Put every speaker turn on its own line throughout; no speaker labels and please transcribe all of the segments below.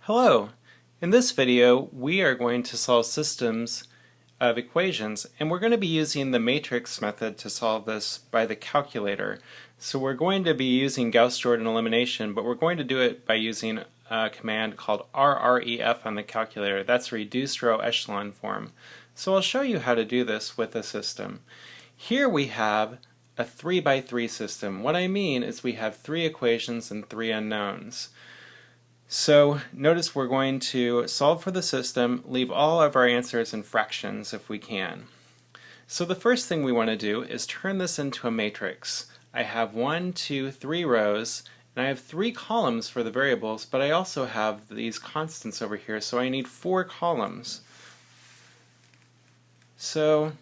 Hello! In this video we are going to solve systems of equations, and we're going to be using the matrix method to solve this by the calculator. So we're going to be using Gauss-Jordan elimination, but we're going to do it by using a command called RREF on the calculator. That's reduced row echelon form. So I'll show you how to do this with a system. Here we have a 3 by 3 system. What I mean is we have 3 equations and 3 unknowns. So notice we're going to solve for the system, leave all of our answers in fractions if we can. So the first thing we want to do is turn this into a matrix. I have 1, 2, 3 rows, and I have 3 columns for the variables, but I also have these constants over here, so I need 4 columns. So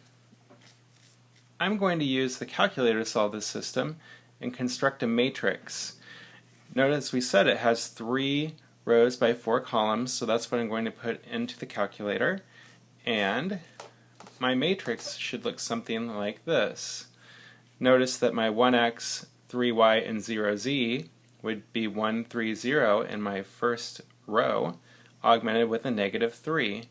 I'm going to use the calculator to solve this system and construct a matrix. Notice we said it has 3 rows by 4 columns, so that's what I'm going to put into the calculator. And my matrix should look something like this. Notice that my 1x, 3y, and 0z would be 1, 3, 0 in my first row, augmented with a negative 3.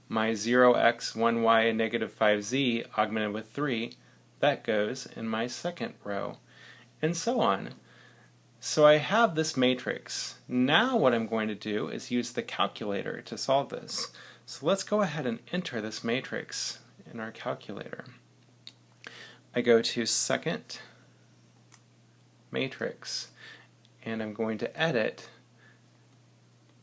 My 0x, 1y, and negative 5z augmented with 3, that goes in my second row, and so on. So I have this matrix. Now what I'm going to do is use the calculator to solve this. So let's go ahead and enter this matrix in our calculator. I go to second matrix and I'm going to edit,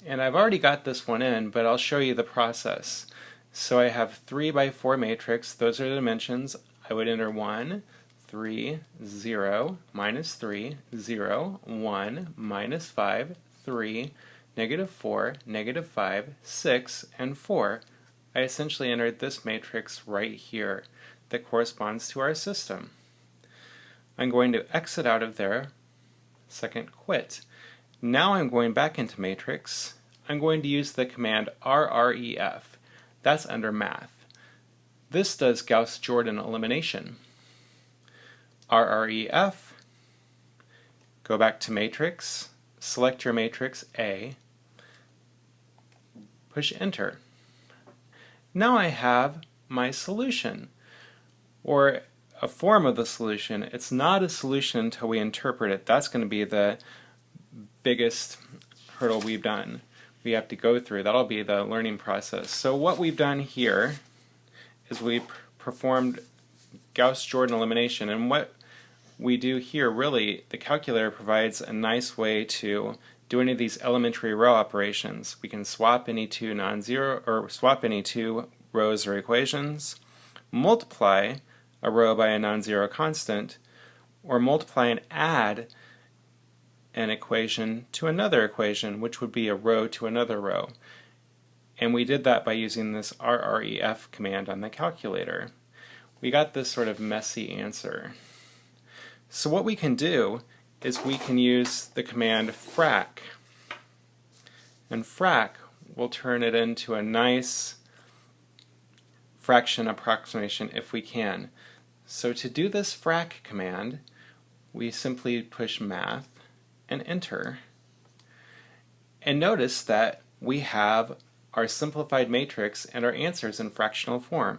and I've already got this one in, but I'll show you the process. So I have 3 by 4 matrix, those are the dimensions. I would enter 1, 3, 0, minus 3, 0, 1, minus 5, 3, negative 4, negative 5, 6, and 4. I essentially entered this matrix right here that corresponds to our system. I'm going to exit out of there, second quit. Now I'm going back into matrix. I'm going to use the command RREF. That's under math. This does Gauss-Jordan elimination. RREF, go back to matrix, select your matrix A, push enter. Now I have my solution, or a form of the solution. It's not a solution until we interpret it. That's going to be the biggest hurdle we've done. We have to go through. That'll be the learning process. So what we've done here is we performed Gauss-Jordan elimination, and what we do here, really, the calculator provides a nice way to do any of these elementary row operations. We can swap any two non-zero, or swap any 2 rows or equations, multiply a row by a non-zero constant, or multiply and add an equation to another equation, which would be a row to another row. And we did that by using this RREF command on the calculator. We got this sort of messy answer. So what we can do is we can use the command frac, and frac will turn it into a nice fraction approximation if we can. So to do this frac command, we simply push math and enter. And notice that we have our simplified matrix and our answers in fractional form.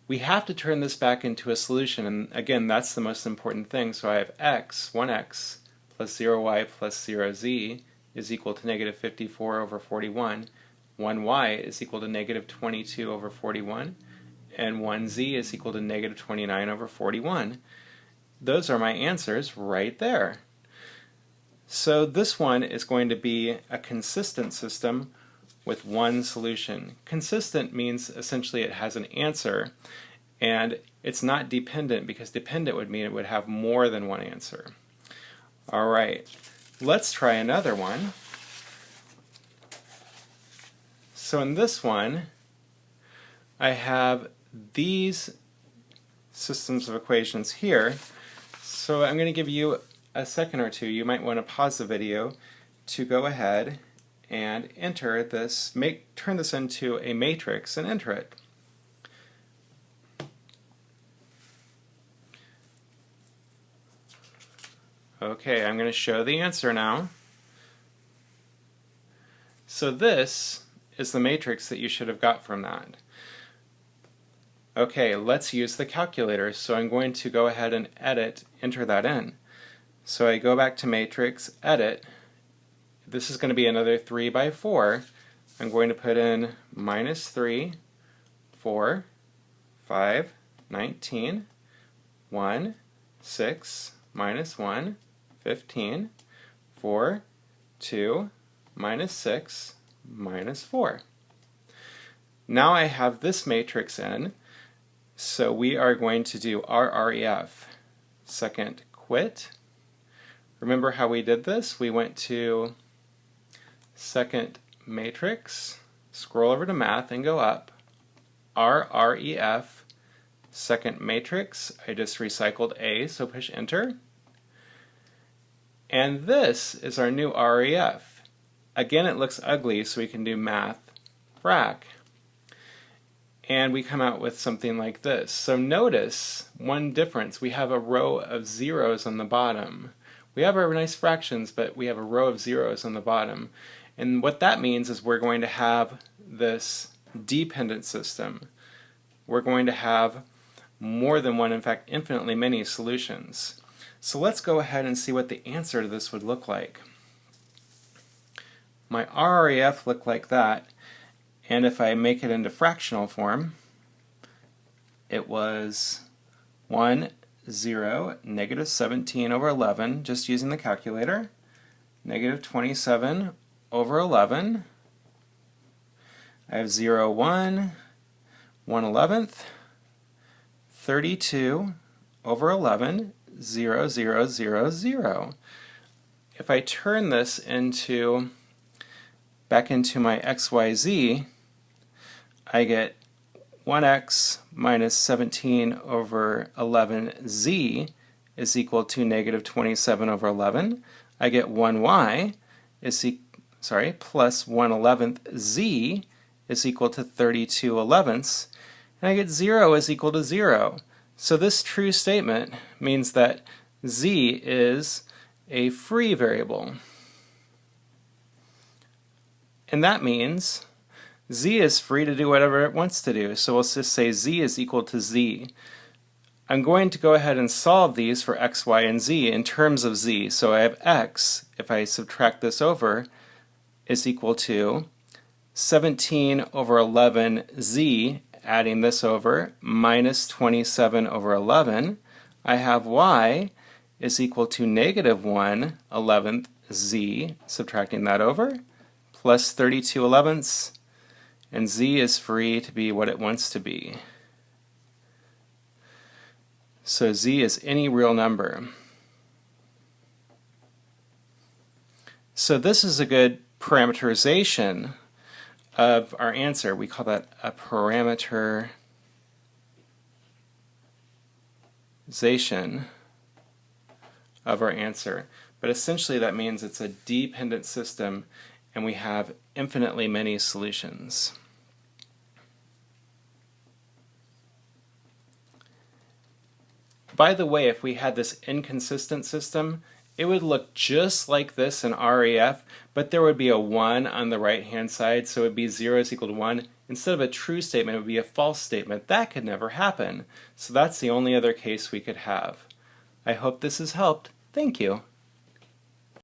We have to turn this back into a solution, and again, that's the most important thing. So I have x, 1x, plus 0y plus 0z is equal to negative 54 over 41. 1y is equal to negative 22 over 41. And 1z is equal to negative 29 over 41. Those are my answers right there. So this one is going to be a consistent system with one solution. Consistent means essentially it has an answer, and it's not dependent, because dependent would mean it would have more than one answer. Alright, let's try another one. So in this one, I have these systems of equations here. So I'm going to give you a second or two. You might want to pause the video to go ahead and enter this, turn this into a matrix and enter it. Okay, I'm going to show the answer now. So this is the matrix that you should have got from that. Okay, let's use the calculator. So I'm going to go ahead and enter that in. So I go back to matrix, edit. This is going to be another 3 by 4. I'm going to put in -3, 4, 5, 19, 1, 6, -1, 15, 4, 2, -6, -4. Now I have this matrix in, so we are going to do RREF. Second, quit. Remember how we did this? We went to second matrix, scroll over to math and go up, RREF, second matrix. I just recycled A, so push enter. And this is our new RREF. Again, it looks ugly, so we can do math, frac. And we come out with something like this. So notice one difference. We have a row of zeros on the bottom. We have our nice fractions, but we have a row of zeros on the bottom. And what that means is we're going to have this dependent system. We're going to have more than one, in fact, infinitely many solutions. So let's go ahead and see what the answer to this would look like. My RREF looked like that, and if I make it into fractional form, it was 1, 0, -17 over 11, just using the calculator, -27 over 11, I have 0, 1, 1/11, 32 over 11, 0, 0, 0, 0. If I turn this back into my XYZ, I get 1x minus 17 over 11z is equal to -27 over 11. I get 1y plus 1/11th z is equal to 32/11ths, and I get 0 is equal to 0. So this true statement means that z is a free variable. And that means z is free to do whatever it wants to do. So we'll just say z is equal to z. I'm going to go ahead and solve these for x, y, and z in terms of z. So I have x, if I subtract this over, is equal to 17 over 11z, adding this over, minus 27 over 11. I have y is equal to -1/11th z, subtracting that over, plus 32/11ths, and z is free to be what it wants to be. So z is any real number. So this is a good parameterization of our answer. We call that a parameterization of our answer. But essentially that means it's a dependent system and we have infinitely many solutions. By the way, if we had this inconsistent system, it would look just like this in RREF, but there would be a 1 on the right-hand side, so it would be 0 is equal to 1. Instead of a true statement, it would be a false statement. That could never happen. So that's the only other case we could have. I hope this has helped. Thank you.